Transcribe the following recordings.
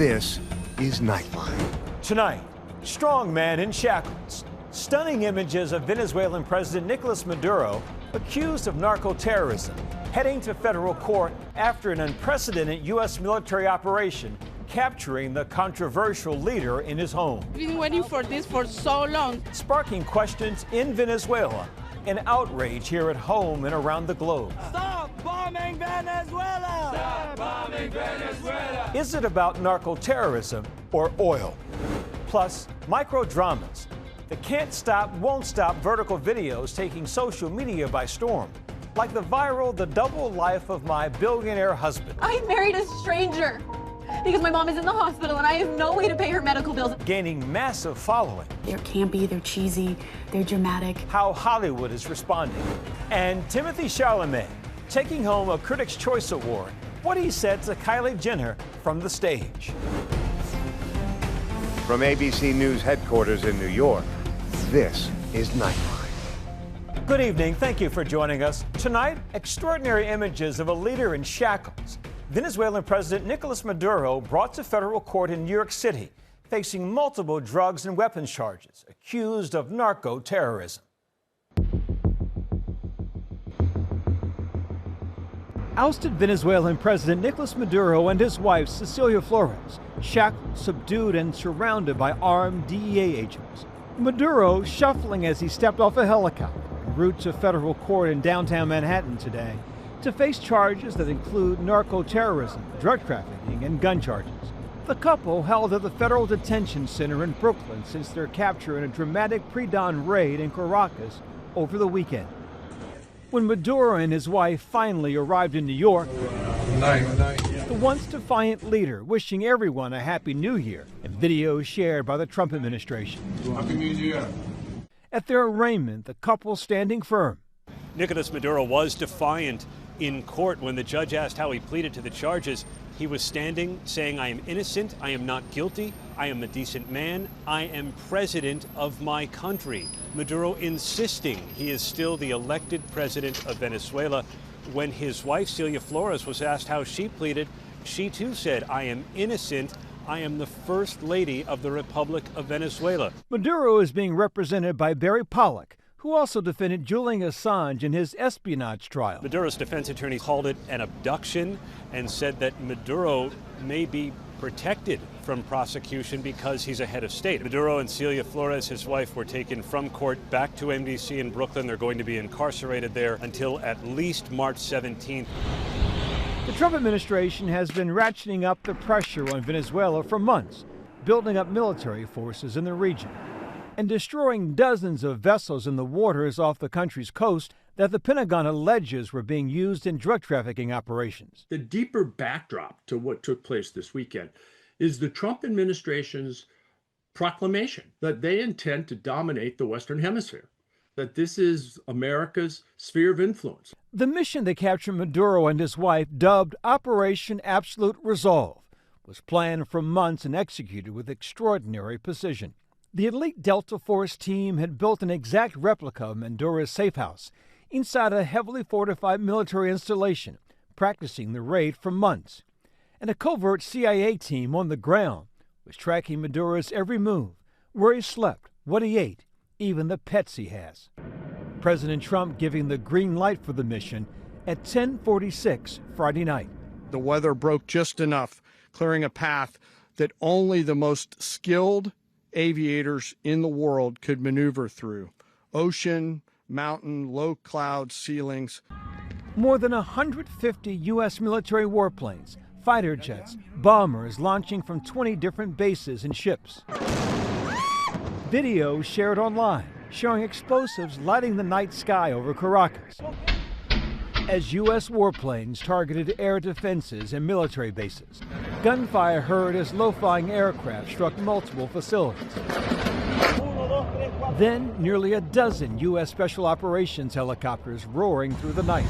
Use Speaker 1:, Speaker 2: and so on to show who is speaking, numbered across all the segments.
Speaker 1: This is Nightline.
Speaker 2: Tonight, strong man in shackles. Stunning images of Venezuelan President Nicolas Maduro accused of narco-terrorism, heading to federal court after an unprecedented U.S. military operation capturing the controversial leader in his home.
Speaker 3: We've been waiting for this for so long.
Speaker 2: Sparking questions in Venezuela and outrage here at home and around the globe.
Speaker 4: Stop bombing Venezuela!
Speaker 5: Stop bombing Venezuela!
Speaker 2: Is it about narco-terrorism or oil? Plus, microdramas. The can't stop, won't stop vertical videos taking social media by storm. Like the viral The Double Life of My Billionaire Husband.
Speaker 6: I married a stranger because my mom is in the hospital and I have no way to pay her medical bills.
Speaker 2: Gaining massive following.
Speaker 7: They're campy, they're cheesy, they're dramatic.
Speaker 2: How Hollywood is responding. And Timothée Chalamet taking home a Critics' Choice Award. What he said to Kylie Jenner from the stage.
Speaker 1: From ABC News headquarters in New York, this is Nightline.
Speaker 2: Good evening. Thank you for joining us. Tonight, extraordinary images of a leader in shackles. Venezuelan President Nicolas Maduro brought to federal court in New York City, facing multiple drugs and weapons charges, accused of narco-terrorism. Ousted Venezuelan President Nicolas Maduro and his wife, Cecilia Flores, shackled, subdued, and surrounded by armed DEA agents. Maduro shuffling as he stepped off a helicopter en route to federal court in downtown Manhattan today to face charges that include narco-terrorism, drug trafficking, and gun charges. The couple held at the federal detention center in Brooklyn since their capture in a dramatic pre-dawn raid in Caracas over the weekend. When Maduro and his wife finally arrived in New York, the once defiant leader wishing everyone a happy new year and videos shared by the Trump administration.
Speaker 5: Happy New Year.
Speaker 2: At their arraignment, the couple standing firm.
Speaker 8: Nicolas Maduro was defiant in court when the judge asked how he pleaded to the charges. He was standing saying, "I am innocent, I am not guilty, I am a decent man, I am president of my country." Maduro insisting he is still the elected president of Venezuela. When his wife, Celia Flores, was asked how she pleaded, she too said, "I am innocent, I am the First Lady of the Republic of Venezuela." Maduro is being represented by Barry Pollock, who also defended Julian Assange in his espionage trial. Maduro's defense attorney called it an abduction and said that Maduro may be protected from prosecution because he's a head of state. Maduro and Celia Flores, his wife, were taken from court back to MDC in Brooklyn. They're going to be incarcerated there until at least March 17th. The Trump administration has been ratcheting up the pressure on Venezuela for months, building up military forces in the region and destroying dozens of vessels in the waters off the country's coast that the Pentagon alleges were being used in drug trafficking operations.
Speaker 9: The deeper backdrop to what took place this weekend is the Trump administration's proclamation that they intend to dominate the Western Hemisphere, that this is America's sphere of influence.
Speaker 2: The mission to capture Maduro and his wife, dubbed Operation Absolute Resolve, was planned for months and executed with extraordinary precision. The elite Delta Force team had built an exact replica of Maduro's safe house inside a heavily fortified military installation, practicing the raid for months. And a covert CIA team on the ground was tracking Maduro's every move, where he slept, what he ate, even the pets he has. President Trump giving the green light for the mission at 10:46 Friday night.
Speaker 10: The weather broke just enough, clearing a path that only the most skilled aviators in the world could maneuver through. Ocean, mountain, low cloud ceilings.
Speaker 2: More than 150 U.S. military warplanes, fighter jets, bombers launching from 20 different bases and ships. Videos shared online showing explosives lighting the night sky over Caracas as U.S. warplanes targeted air defenses and military bases. Gunfire heard as low-flying aircraft struck multiple facilities. Then, nearly a dozen U.S. Special Operations helicopters roaring through the night.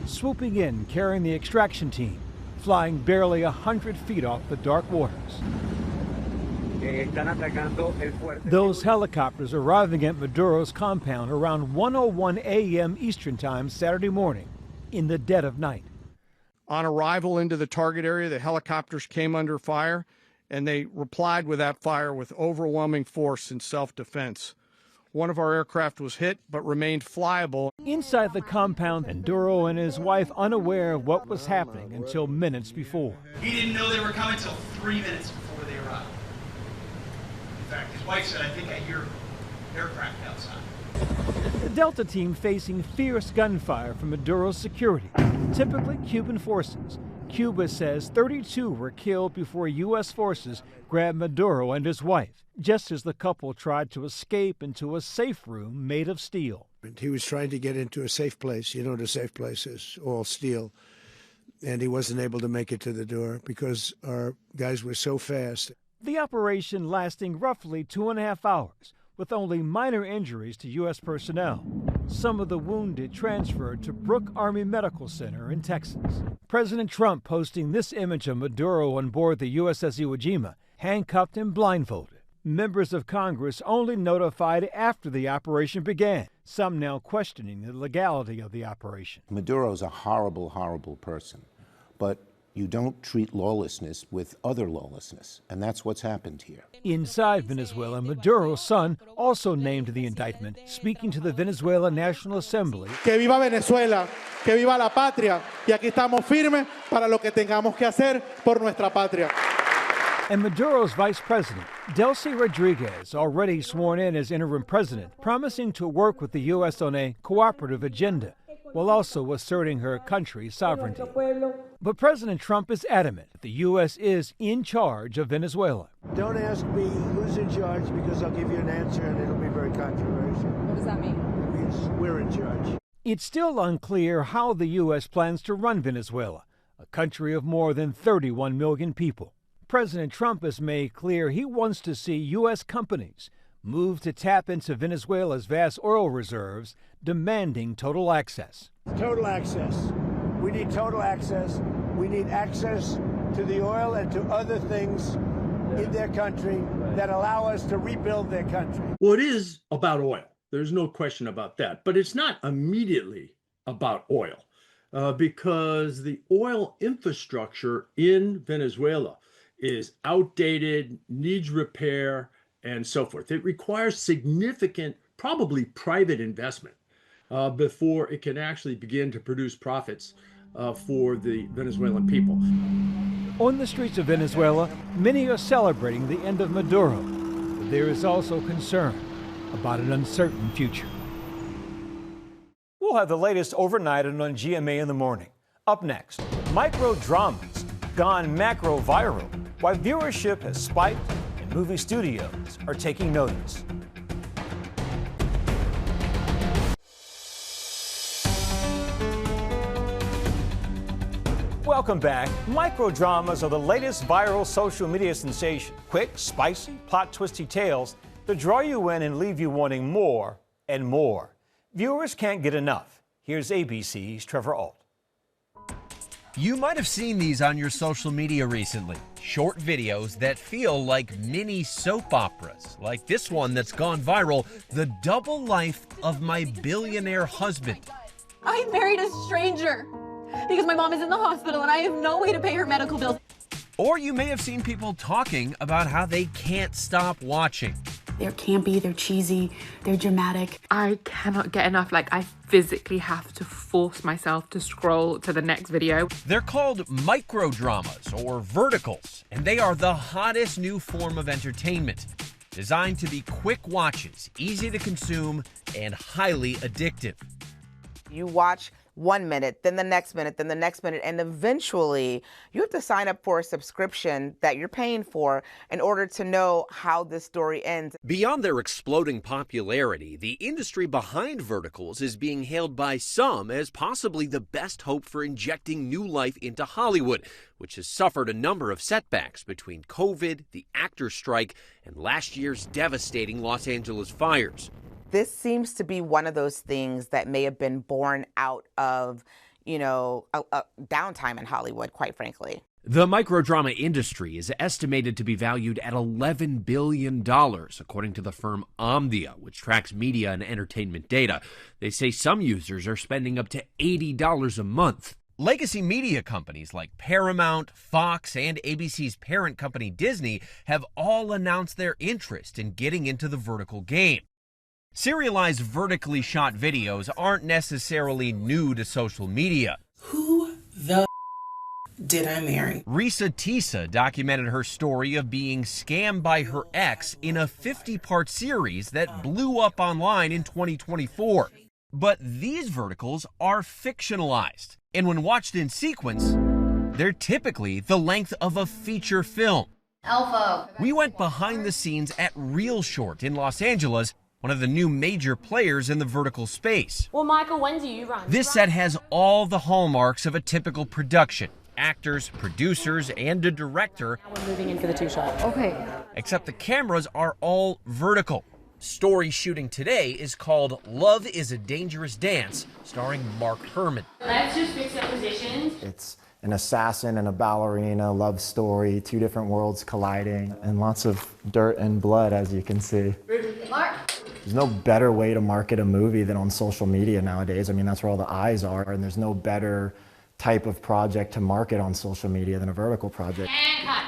Speaker 2: Swooping in, carrying the extraction team, flying barely 100 feet off the dark waters. Those helicopters arriving at Maduro's compound around 1:01 a.m. Eastern Time Saturday morning, in the dead of night.
Speaker 10: On arrival into the target area, the helicopters came under fire, and they replied with that fire with overwhelming force in self-defense. One of our aircraft was hit, but remained flyable.
Speaker 2: Inside the compound, Maduro and his wife unaware of what was happening until minutes before.
Speaker 11: He didn't know they were coming until 3 minutes before they arrived. In fact, his wife said, I think I hear aircraft outside.
Speaker 2: The Delta team facing fierce gunfire from Maduro's security, typically Cuban forces. Cuba says 32 were killed before U.S. forces grabbed Maduro and his wife, just as the couple tried to escape into a safe room made of steel.
Speaker 12: He was trying to get into a safe place. You know what a safe place is, all steel. And he wasn't able to make it to the door because our guys were so fast.
Speaker 2: The operation lasting roughly 2.5 hours, with only minor injuries to U.S. personnel. Some of the wounded transferred to Brooke Army Medical Center in Texas. President Trump posting this image of Maduro on board the USS Iwo Jima, handcuffed and blindfolded. Members of Congress only notified after the operation began, some now questioning the legality of the operation.
Speaker 13: Maduro's a horrible, horrible person, but you don't treat lawlessness with other lawlessness, and that's what's happened here.
Speaker 2: Inside Venezuela, Maduro's son also named the indictment, speaking to the Venezuelan National Assembly.
Speaker 14: Que viva Venezuela, que viva la patria, y aquí estamos firmes para lo que tengamos que hacer por nuestra patria.
Speaker 2: And Maduro's vice president, Delcy Rodriguez, already sworn in as interim president, promising to work with the U.S. on a cooperative agenda, while also asserting her country's sovereignty. But President Trump is adamant that the U.S. is in charge of Venezuela.
Speaker 12: Don't ask me who's in charge because I'll give you an answer and it'll be very controversial.
Speaker 6: What does that mean?
Speaker 12: It means we're in charge.
Speaker 2: It's still unclear how the U.S. plans to run Venezuela, a country of more than 31 million people. President Trump has made clear he wants to see U.S. companies move to tap into Venezuela's vast oil reserves, demanding total access.
Speaker 12: Total access. We need total access. We need access to the oil and to other things in their country that allow us to rebuild their country.
Speaker 9: Well, it is about oil. There's no question about that. But it's not immediately about oil because the oil infrastructure in Venezuela is outdated, needs repair, and so forth. It requires significant, probably private investment before it can actually begin to produce profits for the Venezuelan people.
Speaker 2: On the streets of Venezuela, many are celebrating the end of Maduro, but there is also concern about an uncertain future. We'll have the latest overnight and on GMA in the morning. Up next, Microdramas gone macro viral, why viewership has spiked and movie studios are taking notice. Welcome back. Microdramas are the latest viral social media sensation. Quick, spicy, plot-twisty tales that draw you in and leave you wanting more and more. Viewers can't get enough. Here's ABC's Trevor Ault.
Speaker 15: You might have seen these on your social media recently. Short videos that feel like mini soap operas, like this one that's gone viral, The Double Life of My Billionaire Husband.
Speaker 6: I married a stranger because my mom is in the hospital and I have no way to pay her medical bills.
Speaker 15: Or you may have seen people talking about how they can't stop watching.
Speaker 7: They're campy, they're cheesy, they're dramatic.
Speaker 16: I cannot get enough. Like, I physically have to force myself to scroll to the next video.
Speaker 15: They're called microdramas or verticals, and they are the hottest new form of entertainment. Designed to be quick watches, easy to consume, and highly addictive.
Speaker 17: You watch 1 minute, then the next minute, then the next minute, and eventually you have to sign up for a subscription that you're paying for in order to know how this story ends.
Speaker 15: Beyond their exploding popularity, the industry behind verticals is being hailed by some as possibly the best hope for injecting new life into Hollywood, which has suffered a number of setbacks between COVID, the actors' strike, and last year's devastating Los Angeles fires.
Speaker 17: This seems to be one of those things that may have been born out of, a downtime in Hollywood, quite frankly.
Speaker 15: The microdrama industry is estimated to be valued at $11 billion, according to the firm Omdia, which tracks media and entertainment data. They say some users are spending up to $80 a month. Legacy media companies like Paramount, Fox, and ABC's parent company Disney have all announced their interest in getting into the vertical game. Serialized vertically shot videos aren't necessarily new to social media.
Speaker 18: Who the did I marry?
Speaker 15: Risa Tisa documented her story of being scammed by her ex in a 50-part series that blew up online in 2024. But these verticals are fictionalized, and when watched in sequence, they're typically the length of a feature film.
Speaker 19: Alpha.
Speaker 15: We went behind the scenes at Real Short in Los Angeles, one of the new major players in the vertical space.
Speaker 19: Well, Michael, when do you run?
Speaker 15: This set has all the hallmarks of a typical production. Actors, producers, and a director.
Speaker 19: Now we're moving in for the two-shot. Okay.
Speaker 15: Except the cameras are all vertical. Story shooting today is called Love is a Dangerous Dance, starring Mark Herman.
Speaker 19: Let's just fix up positions.
Speaker 20: It's an assassin and a ballerina love story, two different worlds colliding, and lots of dirt and blood, as you can see.
Speaker 19: Mark.
Speaker 20: There's no better way to market a movie than on social media nowadays. I mean, that's where all the eyes are, and there's no better type of project to market on social media than a vertical project.
Speaker 19: And cut.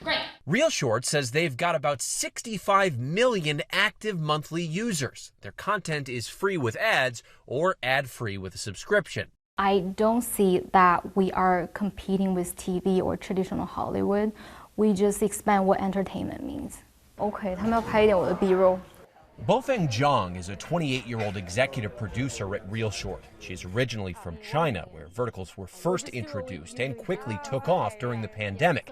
Speaker 19: Great.
Speaker 15: Real Short says they've got about 65 million active monthly users. Their content is free with ads or ad-free with a subscription.
Speaker 21: I don't see that we are competing with TV or traditional Hollywood. We just expand what entertainment means. Okay, 他们要拍一点我的 B-roll.
Speaker 15: Bofeng Zhang is a 28-year-old executive producer at Real Short. She's originally from China, where verticals were first introduced and quickly took off during the pandemic.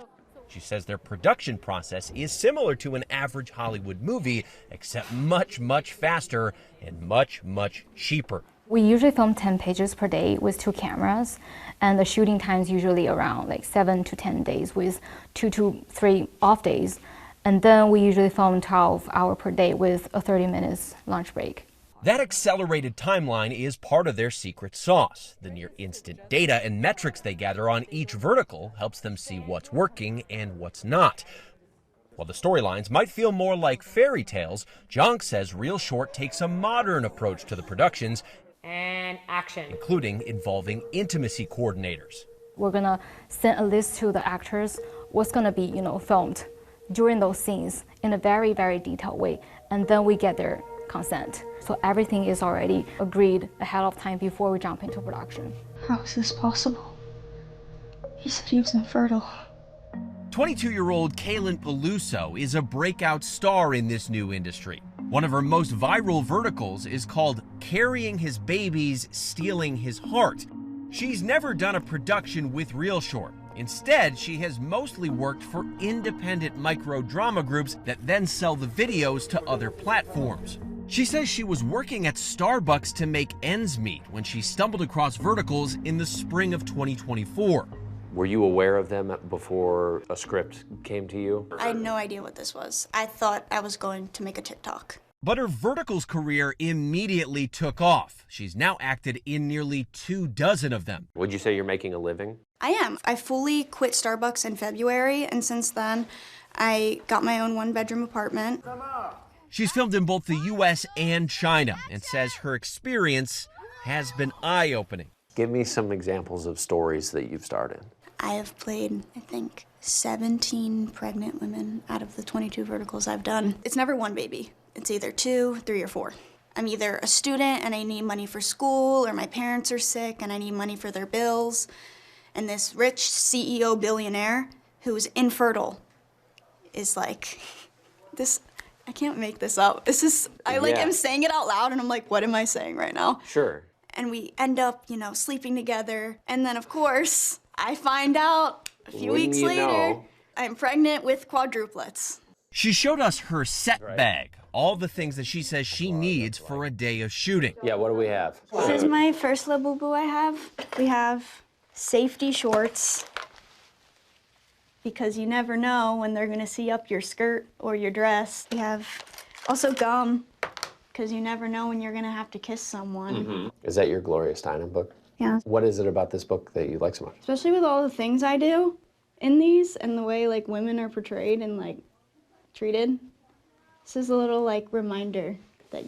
Speaker 15: She says their production process is similar to an average Hollywood movie, except much, much faster and much, much cheaper.
Speaker 21: We usually film 10 pages per day with 2 cameras, and the shooting time is usually around like 7 to 10 days with 2 to 3 off days. And then we usually film 12 hours per day with a 30 minutes lunch break.
Speaker 15: That accelerated timeline is part of their secret sauce. The near instant data and metrics they gather on each vertical helps them see what's working and what's not. While the storylines might feel more like fairy tales, Zhang says Real Short takes a modern approach to the productions,
Speaker 19: And action.
Speaker 15: including involving intimacy coordinators.
Speaker 21: We're gonna send a list to the actors what's gonna be, filmed during those scenes in a very, very detailed way, and then we get their consent. So everything is already agreed ahead of time before we jump into production.
Speaker 22: How is this possible? He said he was infertile.
Speaker 15: 22-year-old Kaylin Peluso is a breakout star in this new industry. One of her most viral verticals is called Carrying His Babies, Stealing His Heart. She's never done a production with Real Short. Instead, she has mostly worked for independent micro-drama groups that then sell the videos to other platforms. She says she was working at Starbucks to make ends meet when she stumbled across verticals in the spring of 2024.
Speaker 23: Were you aware of them before a script came to you?
Speaker 24: I had no idea what this was. I thought I was going to make a TikTok.
Speaker 15: But her verticals career immediately took off. She's now acted in nearly 24 of them.
Speaker 23: Would you say you're making a living?
Speaker 24: I am. I fully quit Starbucks in February, and since then, I got my own 1-bedroom apartment.
Speaker 15: She's filmed in both the US and China and says her experience has been eye-opening.
Speaker 23: Give me some examples of stories that you've starred in.
Speaker 24: I have played, I think, 17 pregnant women out of the 22 verticals I've done. It's never one baby. It's either 2, 3, or 4. I'm either a student and I need money for school, or my parents are sick and I need money for their bills. And this rich CEO billionaire who's infertile is like, this, I can't make this up. This is, I'm saying it out loud and I'm like, what am I saying right now?
Speaker 23: Sure.
Speaker 24: And we end up, sleeping together. And then, of course, I find out a few weeks later, I'm pregnant with quadruplets.
Speaker 15: She showed us her set bag, all the things that she says she needs for a day of shooting.
Speaker 23: Yeah, what do we have?
Speaker 24: This is my first Labubu I have. We have safety shorts, because you never know when they're gonna see up your skirt or your dress. We have also gum, because you never know when you're gonna have to kiss someone.
Speaker 23: Mm-hmm. Is that your Gloria Steinem book?
Speaker 24: Yeah.
Speaker 23: What is it about this book that you like so much?
Speaker 24: Especially with all the things I do in these and the way women are portrayed and treated. This is a little reminder that,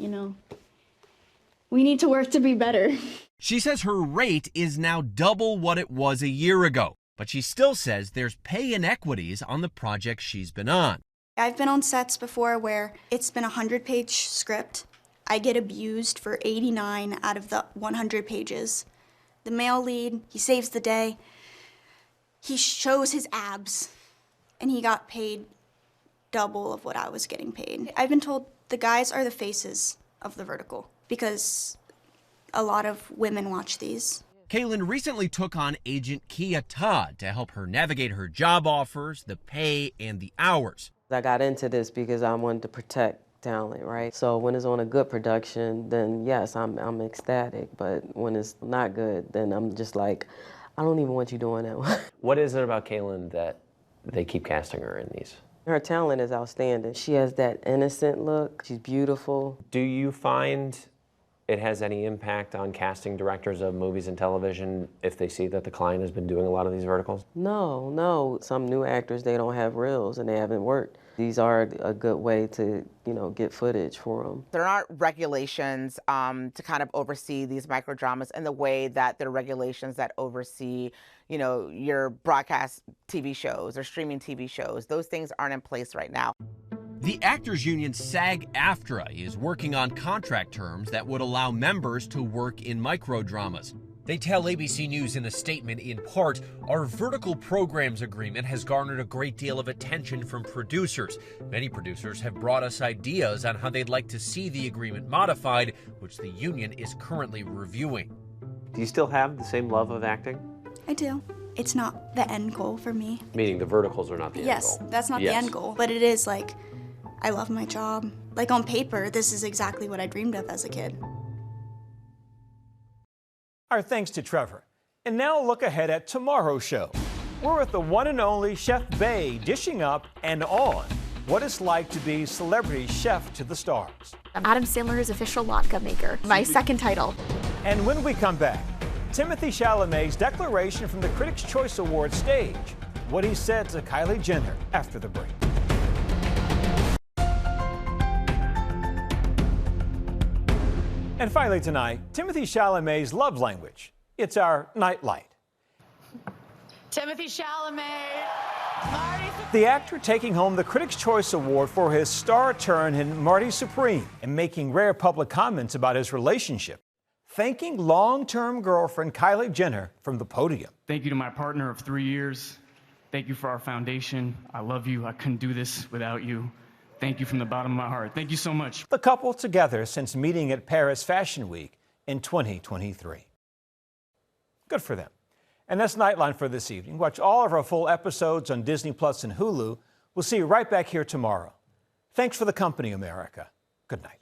Speaker 24: we need to work to be better.
Speaker 15: She says her rate is now double what it was a year ago, but she still says there's pay inequities on the projects she's been on.
Speaker 24: I've been on sets before where it's been a 100-page script. I get abused for 89 out of the 100 pages. The male lead, he saves the day. He shows his abs, and he got paid double of what I was getting paid. I've been told the guys are the faces of the vertical because a lot of women watch these.
Speaker 15: Kaylin recently took on agent Kia Todd to help her navigate her job offers, the pay, and the hours.
Speaker 1: I got into this because I wanted to protect talent, right? So when it's on a good production, then yes, I'm ecstatic. But when it's not good, then I'm just like, I don't even want you doing that.
Speaker 23: What is it about Kaylin that they keep casting her in these?
Speaker 1: Her talent is outstanding. She has that innocent look. She's beautiful.
Speaker 23: Do you find it has any impact on casting directors of movies and television if they see that the client has been doing a lot of these verticals?
Speaker 1: No. Some new actors, they don't have reels and they haven't worked. These are a good way to, get footage for them.
Speaker 17: There aren't regulations to kind of oversee these microdramas in the way that there are regulations that oversee, your broadcast TV shows or streaming TV shows. Those things aren't in place right now.
Speaker 15: The Actors Union SAG-AFTRA is working on contract terms that would allow members to work in microdramas. They tell ABC News in a statement, in part, our vertical programs agreement has garnered a great deal of attention from producers. Many producers have brought us ideas on how they'd like to see the agreement modified, which the union is currently reviewing.
Speaker 23: Do you still have the same love of acting?
Speaker 24: I do. It's not the end goal for me.
Speaker 23: Meaning the verticals are not the end goal?
Speaker 24: Yes, that's not the end goal, but it is like, I love my job. Like on paper, this is exactly what I dreamed of as a kid.
Speaker 2: Our thanks to Trevor. And now a look ahead at tomorrow's show. We're with the one and only Chef Bay dishing up and on what it's like to be celebrity chef to the stars.
Speaker 3: Adam Sandler's official latke maker, my second title.
Speaker 2: And when we come back, Timothée Chalamet's declaration from the Critics' Choice Awards stage, what he said to Kylie Jenner after the break. And finally tonight, Timothée Chalamet's love language. It's our nightlight.
Speaker 4: Timothée Chalamet, Marty.
Speaker 2: The actor taking home the Critics' Choice Award for his star turn in Marty Supreme and making rare public comments about his relationship, thanking long-term girlfriend Kylie Jenner from the podium.
Speaker 5: Thank you to my partner of 3 years. Thank you for our foundation. I love you. I couldn't do this without you. Thank you from the bottom of my heart. Thank you so much.
Speaker 2: The couple together since meeting at Paris Fashion Week in 2023. Good for them. And that's Nightline for this evening. Watch all of our full episodes on Disney Plus and Hulu. We'll see you right back here tomorrow. Thanks for the company, America. Good night.